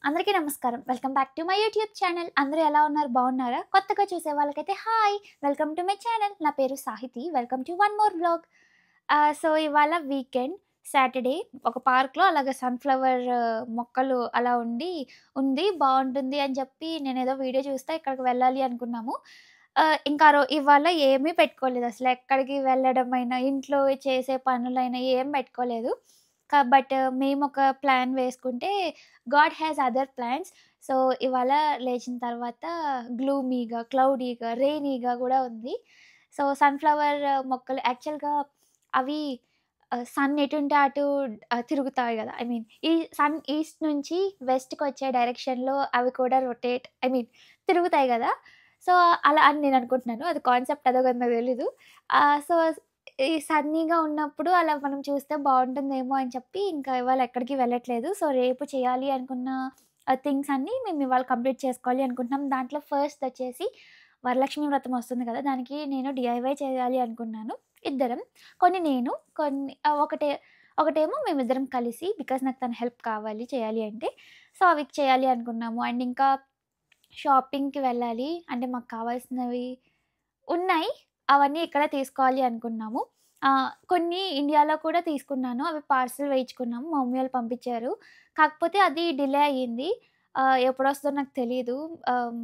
అందరికీ నమస్కారం. Welcome back to my YouTube channel. అందరూ ఎలా ఉన్నారు? బాగున్నారా? కొత్తగా చూసే వాళ్ళకైతే hi! Welcome to my channel. నా పేరు Sahithi. Welcome to one more vlog. So, ఇవాళ వీకెండ్ సాటర్‌డే ఒక పార్క్‌లో అలాగా సన్‌ఫ్లవర్ మొక్కలు అలా ఉంది. బావుంటుంది అని చెప్పి నేనేదో వీడియో చూస్తే ఇక్కడికి వెళ్ళాలి అనుకున్నాము. ఇంకా ఇవాళ ఏమీ పెట్టుకోలేదు. అసలు ఎక్కడికి వెళ్ళడమైనా, ఇంట్లో చేసే పనులైనా ఏం పెట్టుకోలేదు. బట్ మేమొక ప్లాన్ వేసుకుంటే God has other plans. So, ఇవాళ లేచిన తర్వాత గ్లూమీగా, క్లౌడీగా, రెయినీగా గూడా ఉంది. సో, సన్‌ఫ్లవర్ మొక్కలు యాక్చువల్‌గా అవి సన్ ఎటుంటే అటు తిరుగుతాయి గదా! ఐ మీన్ ఈ సన్ ఈస్ట్ నుంచి వెస్ట్‌కొచ్చే డైరెక్షన్‌లో అవి కూడా తిరుగుతాయి గదా! సో, అలా అని నేననుకుంటున్నాను. అది కాన్సెప్ట్ అదో నాకు తెలీదు. సో, ఈ సన్నీగా ఉన్నప్పుడు అలా మనం చూస్తే బావుంటుందేమో అని చెప్పి ఇంకా ఇవాళ ఎక్కడికి వెళ్ళట్లేదు. సో, రేపు చేయాలి అనుకున్న థింగ్స్ అన్నీ మేము ఇవాళ కంప్లీట్ చేసుకోవాలి అనుకుంటున్నాం. దాంట్లో ఫస్ట్ వచ్చేసి వరలక్ష్మి వ్రతం వస్తుంది కదా! దానికి నేను డీఐవై చేయాలి అనుకున్నాను. ఇద్దరం. కొన్ని నేను, కొన్ని ఒకటేమో మేమిద్దరం కలిసి బికాజ్ నాకు తన హెల్ప్ కావాలి చేయాలి అంటే. సో, అవి చేయాలి అనుకున్నాము. అండ్ ఇంకా షాపింగ్‌కి వెళ్ళాలి. అంటే మాకు కావాల్సినవి ఉన్నాయి. అవన్నీ ఇక్కడే తీసుకోవాలి అనుకున్నాము. కొన్ని ఇండియాలో కూడా తీసుకున్నాను. అవి పార్సెల్ వేయించుకున్నాము. మా మమ్మీ వాళ్ళు పంపించారు. కాకపోతే అది డిలే అయ్యింది. ఎప్పుడొస్తదో నాకు తెలీదు. ఆహ్,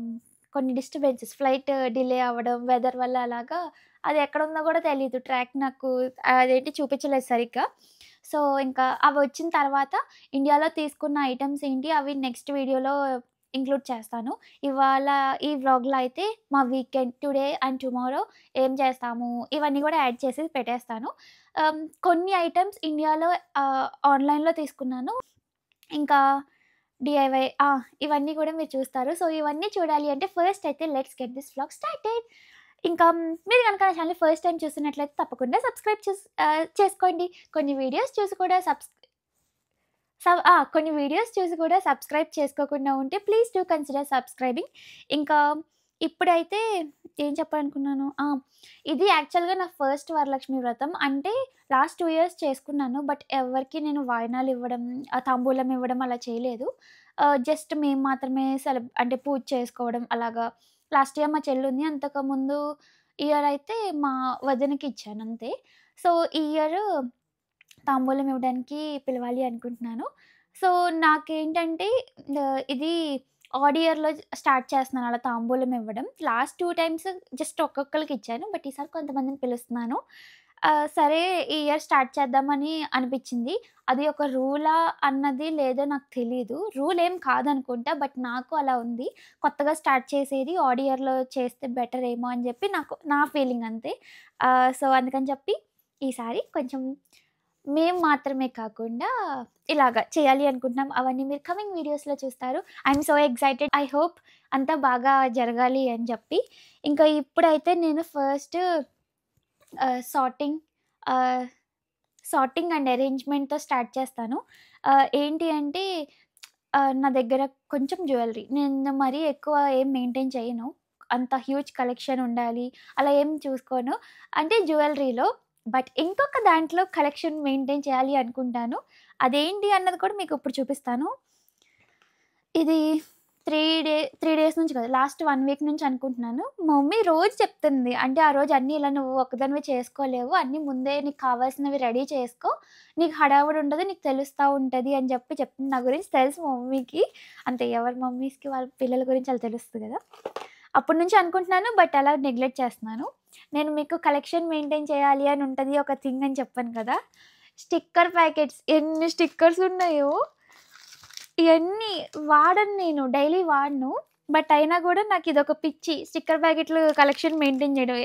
కొన్ని డిస్టర్బెన్సెస్ ఫ్లైట్ డిలే అవ్వడం, వెదర్ వల్ల అలాగా అది ఎక్కడుందో కూడా తెలీదు. ట్రాక్ నాకు అదేంటి చూపించలేదు సరిగ్గా. సో, ఇంకా అవొచ్చిన తర్వాత ఇండియాలో తీసుకున్న ఐటెమ్స్ ఏంటి అవి నెక్స్ట్ వీడియోలో ఇంక్లూడ్ చేస్తాను. ఇవాళ ఈ వ్లాగ్‌లో అయితే మా వీకెండ్ టుడే అండ్ టుమారో ఏం చేస్తాము, ఇవన్నీ గూడా యాడ్ చేసి పెట్టేస్తాను. కొన్ని ఐటెమ్స్ ఇండియాలో ఆన్‌లైన్‌లో తీసుకున్నాను. ఇంకా డీఐవై ఇవన్నీ గూడా మీరు చూస్తారు. సో, ఇవన్నీ చూడాలి అంటే ఫస్ట్ అయితే let's get this vlog started. ఇంకా మీరు గనక నా ఛానెల్‌ని ఫస్ట్ టైమ్ చూస్తున్నట్లయితే తప్పకుండా చేసుకోండి. కొన్ని వీడియోస్ చూసి కూడా కొన్ని వీడియోస్ చూసి కూడా సబ్స్క్రైబ్ చేసుకోకుండా ఉంటే ప్లీజ్ డూ కన్సిడర్ సబ్స్క్రైబింగ్. ఇంకా ఇప్పుడైతే ఏం చెప్పాలనుకున్నాను. ఇది యాక్చువల్‌గా నా ఫస్ట్ వరలక్ష్మి వ్రతం. అంటే లాస్ట్ 2 ఇయర్స్ చేసుకున్నాను. బట్ ఎవరికీ నేను వాయినాలు ఇవ్వడం, తాంబూలం ఇవ్వడం అలా చేయలేదు. జస్ట్ మేము మాత్రమే అంటే పూజ చేసుకోవడం అలాగా. లాస్ట్ ఇయర్ మా చెల్లుంది. అంతకుముందు ఇయర్ అయితే మా వదినకి ఇచ్చాను అంతే. సో, ఈ ఇయర్ తాంబూలం ఇవ్వడానికి పిలవాలి అనుకుంటున్నాను. సో, నాకేంటంటే ఇది ఆడ్ ఇయర్‌లో స్టార్ట్ చేస్తున్నాను అలా తాంబూలం ఇవ్వడం. లాస్ట్ 2 టైమ్స్ జస్ట్ ఒక్కొక్కళ్ళకి ఇచ్చాను. బట్ ఈసారి కొంతమందిని పిలుస్తున్నాను. సరే ఈ ఇయర్ స్టార్ట్ చేద్దామని అనిపిచ్చింది. అది ఒక రూలా అన్నది లేదో నాకు తెలీదు. రూల్ ఏం కాదనుకుంటా. బట్ నాకు అలా ఉంది. కొత్తగా స్టార్ట్ చేసేది ఆడ్ ఇయర్‌లో చేస్తే బెటర్ ఏమో అని చెప్పి నా ఫీలింగ్ అంతే. సో, అందుకని చెప్పి ఈసారి కొంచెం మేము మాత్రమే కాకుండా ఇలాగ చేయాలి అనుకుంటున్నాం. అవన్నీ మీరు కమింగ్ వీడియోస్‌లో చూస్తారు. I'm so excited. I hope అంతా బాగా జరగాలి అని చెప్పి. ఇంకా ఇప్పుడైతే నేను ఫస్ట్ సార్టింగ్ ఆహ్, సార్టింగ్ అండ్ అరేంజ్‌మెంట్‌తో స్టార్ట్ చేస్తాను. ఏంటి అంటే నా దగ్గర కొంచెం జ్యువెలరీ. నేను మరీ ఎక్కువ ఏం మెయింటైన్ చేయను. అంత హ్యూజ్ కలెక్షన్ ఉండాలి అలా ఏం చూసుకోను. అంటే జ్యువెలరీలో బట్ ఇంకొక దాంట్లో కలెక్షన్ మెయింటైన్ చేయాలి అనుకుంటాను. అదేంటి అన్నది కూడా మీకు ఇప్పుడు చూపిస్తాను. ఇది 3 డేస్ నుంచి కాదు. లాస్ట్ 1 వీక్ నుంచి అనుకుంటున్నాను. మా మమ్మీ రోజు చెప్తుంది. అంటే ఆ రోజు అన్నీ ఇలా నువ్వు ఒక్కదానివే చేసుకోలేవు. అన్నీ ముందే నీకు కావాల్సినవి రెడీ చేసుకో. నీకు హడావుడి ఉండదు. నీకు తెలుస్తా ఉంటది అని చెప్తుంది. నా గురించి తెలుసు మా మమ్మీకి. అంతే ఎవరి మమ్మీస్‌కి వాళ్ళ పిల్లల గురించి అలా తెలుస్తది కదా! అప్పటి నుంచి అనుకుంటున్నాను. బట్ అలా నెగ్లెక్ట్ చేస్తున్నాను. నేను మీకు కలెక్షన్ మెయింటైన్ చేయాలి అని ఉంటది ఒక థింగ్ అని చెప్పాను కదా! స్టిక్కర్ ప్యాకెట్స్ ఎన్ని స్టిక్కర్స్ ఉన్నాయో ఇయన్నీ వాడను నేను. డైలీ వాడను. బట్ అయినా గూడా నాకిదొక పిచ్చి. స్టిక్కర్ ప్యాకెట్లు కలెక్షన్ మెయింటైన్ జేయడం.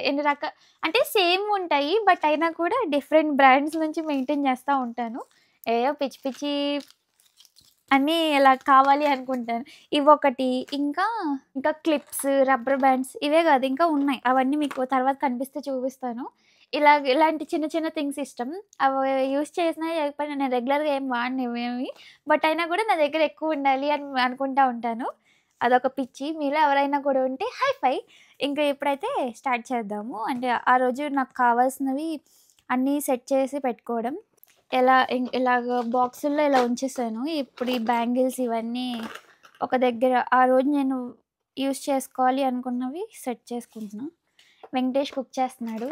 అంటే సేమ్ ఉంటాయి. బట్ అయినా కూడా డిఫరెంట్ బ్రాండ్స్ నుంచి మెయింటైన్ చేస్తా ఉంటాను. ఏయో పిచ్చి పిచ్చి అన్నీ ఇలా కావాలి అనుకుంటాను. ఇవొకటి ఇంకా క్లిప్స్, రబ్బర్ బ్యాండ్స్ ఇవే గాదు ఇంకా ఉన్నాయి. అవన్నీ మీకు తర్వాత కనిపిస్తే చూపిస్తాను. ఇలాంటి చిన్న చిన్న థింగ్స్ ఇష్టం. అవి యూజ్ చేసినా చేయకపోయినా నేను రెగ్యులర్‌గా ఏం వాడను ఇవేమి. బట్ అయినా కూడా నా దగ్గర ఎక్కువుండాలి అని అనుకుంటా ఉంటాను. అదొక పిచ్చి. మీలో ఎవరైనా కూడా ఉంటే హై ఫై! ఇంకా ఇప్పుడైతే స్టార్ట్ చేద్దాము. అంటే ఆ రోజు నాకు కావాల్సినవి అన్నీ సెట్ చేసి పెట్టుకోవడం. ఇలాగ బాక్సుల్లో ఇలా ఉంచేసాను. ఇప్పుడు ఈ బ్యాంగిల్స్ ఇవన్నీ ఒక దగ్గర ఆ రోజు నేను యూజ్ చేసుకోవాలి అనుకున్నవి సెట్ చేసుకుంటున్నా. వెంకటేష్ కుక్ చేస్తున్నాడు.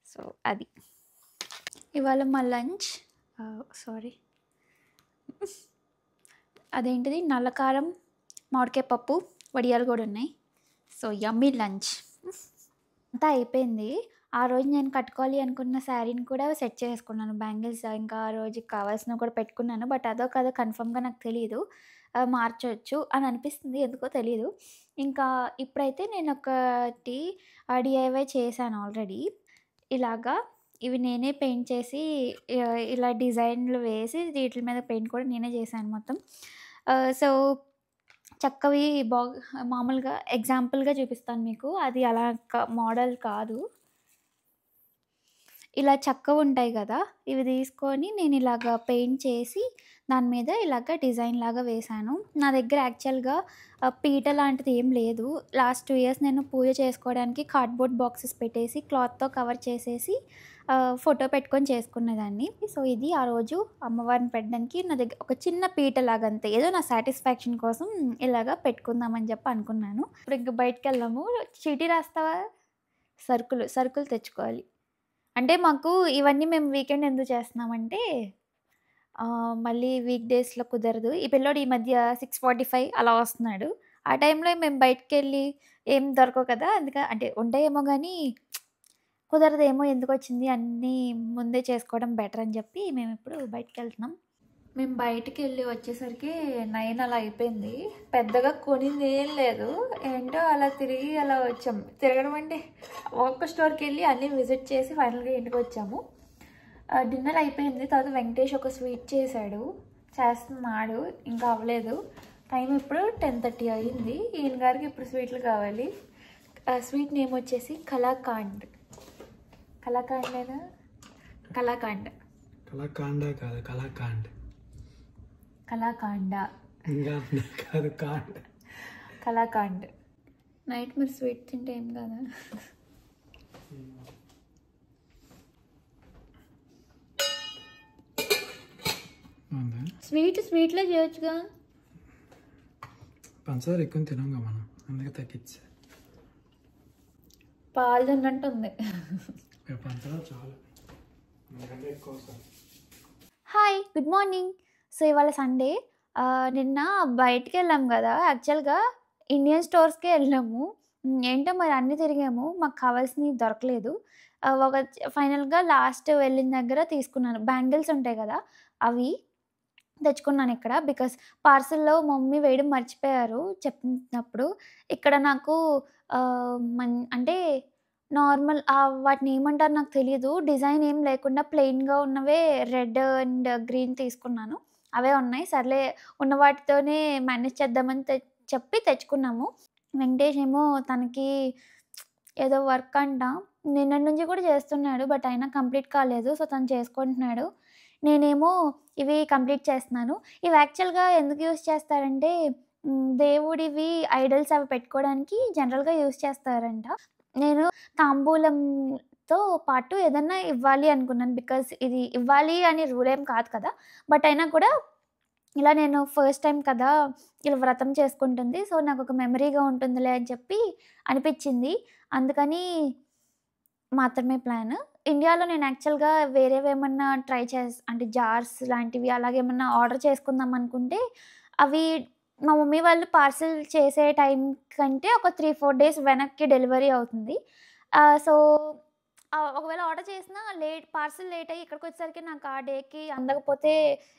సో అది ఇవాళ మా లంచ్. సారీ, అదేంటిది నల్లకారం మామిడికాయ పప్పు వడియాలు కూడా ఉన్నాయి. సో యమ్మీ లంచ్ అంతా అయిపోయింది. ఆ రోజు నేను కట్టుకోవాలి అనుకున్న శారీని కూడా సెట్ చేసుకున్నాను. బ్యాంగిల్స్ ఇంకా ఆ రోజుకి కావాల్సినవి కూడా పెట్టుకున్నాను. బట్ అదో కాదో కన్ఫర్మ్గా నాకు తెలీదు. మార్చొచ్చు అని అనిపిస్తుంది, ఎందుకో తెలీదు. ఇంకా ఇప్పుడైతే నేను ఒకటి డిఐవై చేశాను ఆల్రెడీ. ఇలాగా ఇవి నేనే పెయింట్ చేసి ఇలా డిజైన్లు వేసి వీటి మీద పెయింట్ కూడా నేనే చేశాను మొత్తం. సో చక్కవి మామూలుగా ఎగ్జాంపుల్గా చూపిస్తాను మీకు. అది అలా మోడల్ కాదు. ఇలా చక్కవి ఉంటాయి కదా, ఇవి తీసుకొని నేను ఇలాగ పెయింట్ చేసి దాని మీద ఇలాగ డిజైన్ లాగా వేశాను. నా దగ్గర యాక్చువల్గా పీట లాంటిది ఏం లేదు. లాస్ట్ 2 ఇయర్స్ నేను పూజ చేసుకోవడానికి కార్డ్బోర్డ్ బాక్సెస్ పెట్టేసి క్లాత్తో కవర్ చేసేసి ఫోటో పెట్టుకొని చేసుకునేదాన్ని. సో ఇది ఆ రోజు అమ్మవారిని పెట్టడానికి నా దగ్గర ఒక చిన్న పీట లాగా అంతే, ఏదో నా సాటిస్ఫాక్షన్ కోసం ఇలాగ పెట్టుకుందామని చెప్పి అనుకున్నాను. ఇప్పుడు ఇంక బయటకు వెళ్దాము. చీటీ రాస్తావా? సరుకులు తెచ్చుకోవాలి. అంటే మాకు ఇవన్నీ మేము వీకెండ్ ఎందుకు చేస్తున్నామంటే మళ్ళీ వీక్ డేస్‌లో కుదరదు. ఈ పిల్లోడు ఈ మధ్య 6:45 అలా వస్తున్నాడు. ఆ టైంలో మేము బయటికెళ్ళి ఏం దొరకవు కదా! అంటే ఉంటాయేమో గానీ కుదరదేమో, ఎందుకొచ్చింది అన్నీ ముందే చేసుకోవడం బెటర్ అని చెప్పి మేమిప్పుడు బయటికెళ్తున్నాం. మేము బయటికెళ్ళి వచ్చేసరికి 9 అలా అయిపోయింది. పెద్దగా కొనింది ఏం లేదు. ఏంటో అలా తిరిగి అలా వచ్చాం. తిరగడం అంటే ఒక్క స్టోర్‌కి వెళ్ళి అన్నీ విజిట్ చేసి ఫైనల్‌గా ఇంటికి వచ్చాము. డిన్నర్ అయిపోయింది. తర్వాత వెంకటేష్ ఒక స్వీట్ చేస్తున్నాడు, ఇంకా అవ్వలేదు. టైం ఇప్పుడు 10:30 అయింది. ఈయన గారికి ఇప్పుడు స్వీట్లు కావాలి. స్వీట్ నేమ్ వచ్చేసి కలాకాండ్. కలాకాండేనా? కలాకాండ్ కాదు, కలాకాండ్. కలాకాండ కాదు, కాండ్. కలాకాండ్. నైట్ మీరు స్వీట్ తింటే ఏం కదా. స్వీట్లో చేయొచ్చుగా. పంచదార ఎక్కువ తినంగా మనం, అందుకే తగ్గించా. పాలు తిన్నట్టుంది. పంచదార చాలా ఎక్కువ. Hi, good morning. సో ఇవాళ సండే. నిన్న బయటికి వెళ్ళాము కదా, యాక్చువల్గా ఇండియన్ స్టోర్స్కే వెళ్ళాము. ఏంటో మరి అన్నీ తిరిగాము, మాకు కావాల్సినవి దొరకలేదు. ఒక ఫైనల్గా లాస్ట్ వెళ్ళిన దగ్గర తీసుకున్నాను. బ్యాంగిల్స్ ఉంటాయి కదా, అవి తెచ్చుకున్నాను ఇక్కడ. బికాస్ పార్సెల్లో మమ్మీ వేయడం మర్చిపోయారు చెప్పినప్పుడు. ఇక్కడ నాకు అంటే నార్మల్ వాటిని ఏమంటారు నాకు తెలీదు. డిజైన్ ఏం లేకుండా ప్లెయిన్‌గా ఉన్నవే రెడ్ అండ్ గ్రీన్ తీసుకున్నాను. అవే ఉన్నాయి. సర్లే ఉన్న వాటితోనే మేనేజ్ చేద్దామని చెప్పి తెచ్చుకున్నాము. వెంకటేష్ ఏమో తనకి ఏదో వర్క్ అంట. నిన్నటి నుంచి కూడా చేస్తున్నాడు. బట్ అయినా కంప్లీట్ కాలేదు. సో తను చేసుకుంటున్నాడు. నేనేమో ఇవి కంప్లీట్ చేస్తున్నాను. ఇవి యాక్చువల్‌గా ఎందుకు యూజ్ చేస్తారంటే దేవుడివి ఐడల్స్ అవి పెట్టుకోవడానికి జనరల్‌గా యూజ్ చేస్తారంట. నేను తాంబూలంతో పాటు ఏదన్నా ఇవ్వాలి అనుకున్నాను. బికాజ్ ఇది ఇవ్వాలి అని రూల్ ఏం కాదు కదా! బట్ అయినా కూడా ఇలా నేను ఫస్ట్ టైం కదా ఇలా వ్రతం చేసుకుంటుంది. సో నాకొక మెమరీగా ఉంటుందిలే అని చెప్పి అనిపిచ్చింది. అందుకని మాత్రమే ప్లాన్. ఇండియాలో నేను యాక్చువల్‌గా వేరేవేమన్నా అంటే జార్స్ లాంటివి అలాగేమన్నా ఆర్డర్ చేసుకుందాం అనుకుంటే అవి మా మమ్మీ వాళ్ళు పార్సెల్ చేసే టైం కంటే ఒక 3-4 డేస్ వెనక్కి డెలివరీ అవుతుంది. సో ఒకవేళ ఆర్డర్ చేసినా పార్సెల్ లేట్ అయ్యి ఇక్కడికొచ్చేసరికి నాకు ఆ డేకి అందకపోతే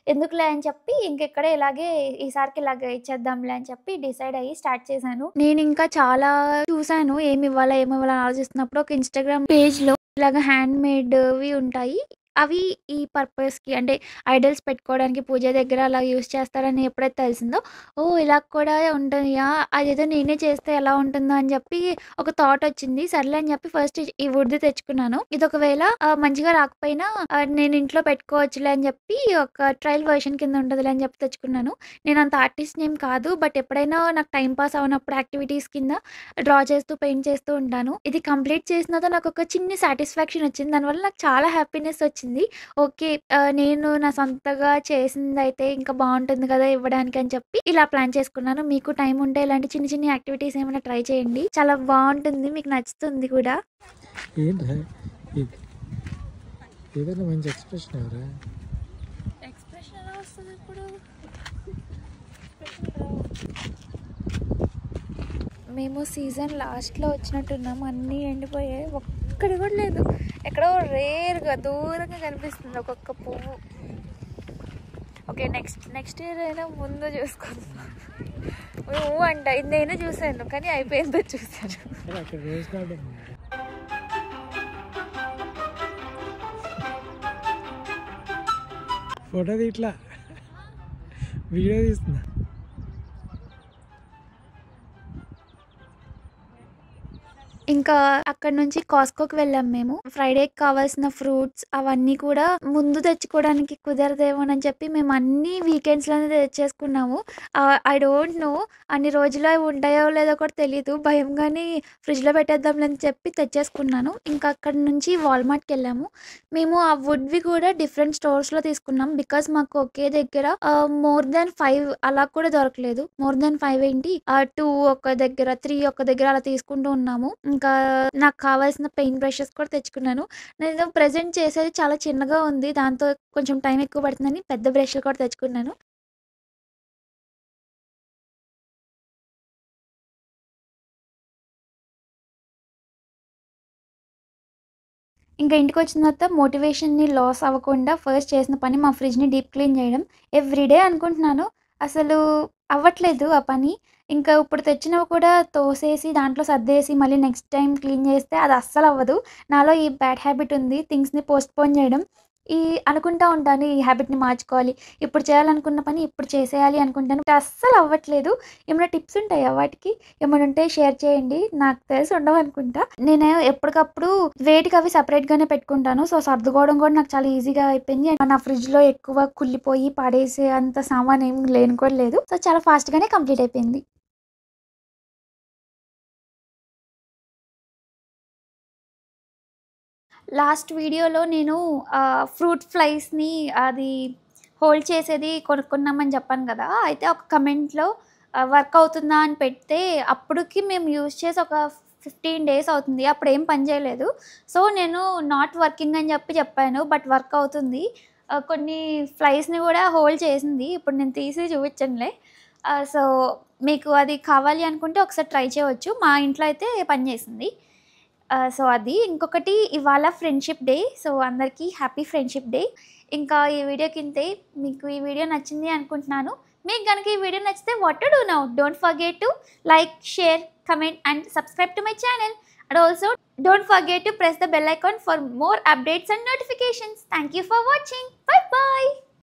ఎందుకులే అని చెప్పి ఇంకెక్కడే ఇలాగే ఈసారికి ఇలాగే ఇచ్చేద్దాంలే అని చెప్పి డిసైడ్ అయ్యి స్టార్ట్ చేశాను. నేను ఇంకా చాలా చూసాను ఏమివ్వాలా అని ఆలోచిస్తున్నప్పుడు ఒక ఇన్‌స్టాగ్రామ్ పేజ్‌లో ఇలాగ హ్యాండ్ మేడ్‌వి ఉంటాయి. అవి ఈ పర్పస్‌కి అంటే ఐడల్స్ పెట్టుకోవడానికి పూజ దగ్గర అలా యూజ్ చేస్తారని ఎప్పుడైతే తెలిసిందో, ఓహ్! ఇలా కూడా ఉంటయా? అదేదో నేనే చేస్తే ఎలా ఉంటుందో అని చెప్పి ఒక థాట్ వచ్చింది. సర్లే అని చెప్పి ఫస్ట్ ఈ వుడ్‌ది తెచ్చుకున్నాను. ఇది ఒకవేళ మంచిగా రాకపోయినా నేను ఇంట్లో పెట్టుకోవచ్చులే అని చెప్పి ఒక ట్రయల్ వెర్షన్ కింద ఉంటదిలే అని చెప్పి తెచ్చుకున్నాను. నేనంత ఆర్టిస్ట్‌ని ఏం కాదు. బట్ ఎప్పుడైనా నాకు టైమ్ పాస్ అవ్వనప్పుడు యాక్టివిటీస్ కింద డ్రా చేస్తూ, పెయింట్ చేస్తూ ఉంటాను. ఇది కంప్లీట్ చేసిన తర్వాత నాకొక చిన్ని సాటిస్ఫాక్షన్ వచ్చింది. దానివల్ల నాకు చాలా హ్యాపీనెస్ వచ్చింది. అనిపించింది. ఓకే. నేను నా సొంతగా చేసిందైతే ఇంకా బావుంటుంది కదా ఇవ్వడానికి అని చెప్పి ఇలా ప్లాన్ చేసుకున్నాను. మీకు టైం ఉంటే ఇలాంటి చిన్ని చిన్ని యాక్టివిటీస్ ఏమైనా ట్రై చేయండి. చాలా బావుంటుంది. మీకు నచ్చుతుంది కూడా. ఏంట్రా ఏదైనా మంచి ఎక్స్ప్రెషన్ ఎవరా? ఎక్స్‌ప్రెషన్ ఎలా వస్తది ఇప్పుడు? మేము సీజన్ లాస్ట్‌లో వచ్చినట్టున్నాం. అన్నీ ఎండిపోయాయి. ఒక్కటి కూడా లేదు. ఎక్కడో రేర్‌గా దూరంగా కనిపిస్తుంది ఒక్కొక్క పువ్వు. ఓకే. నెక్స్ట్ ఇయర్ అయినా ముందు చూసుకుందాం. అంట ఇన్నైనా చూసాను కానీ అయిపోయిందో చూసాను. అక్కడ రోజ్ గార్డెన్ ఫోటో తీట్లా వీడియో తీస్తున్నా. ఇంకా అక్కడి నుంచి కాస్కోకి వెళ్ళాం మేము. ఫ్రైడేకి కావాల్సిన ఫ్రూట్స్ అవన్నీ కూడా ముందు తెచ్చుకోవడానికి కుదరదేమోనని చెప్పి మేము అన్నీ వీకెండ్స్‌లోనే తెచ్చేసుకున్నాము. ఐ డోంట్ నో అన్ని రోజులు అవి ఉంటాయో లేదో కూడా తెలీదు. భయంగాని ఫ్రిడ్జ్‌లో పెట్టేద్దాంలే అని చెప్పి తెచ్చేసుకున్నాను. ఇంకా అక్కడి నుంచి వాల్‌మార్ట్‌కెళ్ళాము. మేము ఆ వుడ్‌వి కూడా డిఫరెంట్ స్టోర్స్‌లో తీసుకున్నాం. బికాజ్ మాకు ఒకే దగ్గర మోర్ దాన్ 5 అలా కూడా దొరకలేదు. మోర్ దాన్ 5 ఏంటి 2 ఒక దగ్గర, 3 ఒక దగ్గర అలా తీసుకుంటూ ఉన్నాము. ఇంకా నాకు కావాల్సిన పెయింట్ బ్రషెస్ కూడా తెచ్చుకున్నాను. నేను ప్రెజెంట్ చేసేది చాలా చిన్నగా ఉంది. దాంతో కొంచెం టైం ఎక్కువ పడుతుందని పెద్ద బ్రష్‌లు కూడా తెచ్చుకున్నాను. ఇంకా ఇంటికొచ్చిన తర్వాత మోటివేషన్‌ని లాస్ అవ్వకుండా ఫస్ట్ చేసిన పని మా ఫ్రిడ్జ్‌ని డీప్ క్లీన్ చేయడం. ఎవ్రీడే అనుకుంటున్నాను. అసలు అవ్వట్లేదు ఆ పని. ఇంకా ఇప్పుడు తెచ్చినవి కూడా తోసేసి దాంట్లో సర్దేసి మళ్ళీ నెక్స్ట్ టైమ్ క్లీన్ చేస్తే అది అస్సలవ్వదు. నాలో ఈ బ్యాడ్ హ్యాబిట్ ఉంది. థింగ్స్‌ని పోస్ట్‌పోన్ చేయడం. అనుకుంటా ఉంటాను ఈ హ్యాబిట్‌ని మార్చుకోవాలి. ఇప్పుడు చేయాలనుకున్న పని ఇప్పుడు చేసేయాలి అనుకుంటాను. అస్సలు అవ్వట్లేదు. ఏమైనా టిప్స్ ఉంటాయా వాటికి? ఏమైనా ఉంటే షేర్ చేయండి. నాకు తెలిసి ఉండవనుకుంటా. నేను ఎప్పటికప్పుడు వేటికి అవి సెపరేట్‌గానే పెట్టుకుంటాను. సో, సర్దుకోవడం కూడా నాకు చాలా ఈజీగా అయిపోయింది. నా ఫ్రిడ్జ్‌లో ఎక్కువ కుళ్ళిపోయి పడేసే అంత సామాను ఏమి లేను కూడా లేదు. సో, చాలా ఫాస్ట్‌గానే కంప్లీట్ అయిపోయింది. లాస్ట్ వీడియోలో నేను ఫ్రూట్ ఫ్లైస్‌ని అది హోల్డ్ చేసేది కొనుక్కున్నామని చెప్పాను కదా! అయితే ఒక కమెంట్‌లో వర్క్ అవుతుందా అని పెడితే అప్పటికి మేము యూజ్ చేసి ఒక 15 డేస్ అవుతుంది. అప్పుడేం పని చేయలేదు. సో, నేను నాట్ వర్కింగ్ అని చెప్పాను. బట్ వర్క్ అవుతుంది. కొన్ని ఫ్లైస్‌ని కూడా హోల్డ్ చేసింది. ఇప్పుడు నేను తీసి చూపించనులే. సో, మీకు అది కావాలి అనుకుంటే ఒకసారి ట్రై చేయవచ్చు. మా ఇంట్లో అయితే పనిచేసింది. సో, అది. ఇంకొకటి ఇవాళ ఫ్రెండ్‌షిప్ డే. సో, అందరికీ హ్యాపీ ఫ్రెండ్‌షిప్ డే. ఇంకా ఈ వీడియో కింతే మీకు ఈ వీడియో నచ్చింది అనుకుంటున్నాను. మీకు గనుక ఈ వీడియో నచ్చితే what to do now? Don't forget to like, share, comment and subscribe to my channel. And also don't forget to press the bell icon for more updates and notifications. Thank you for watching. Bye bye.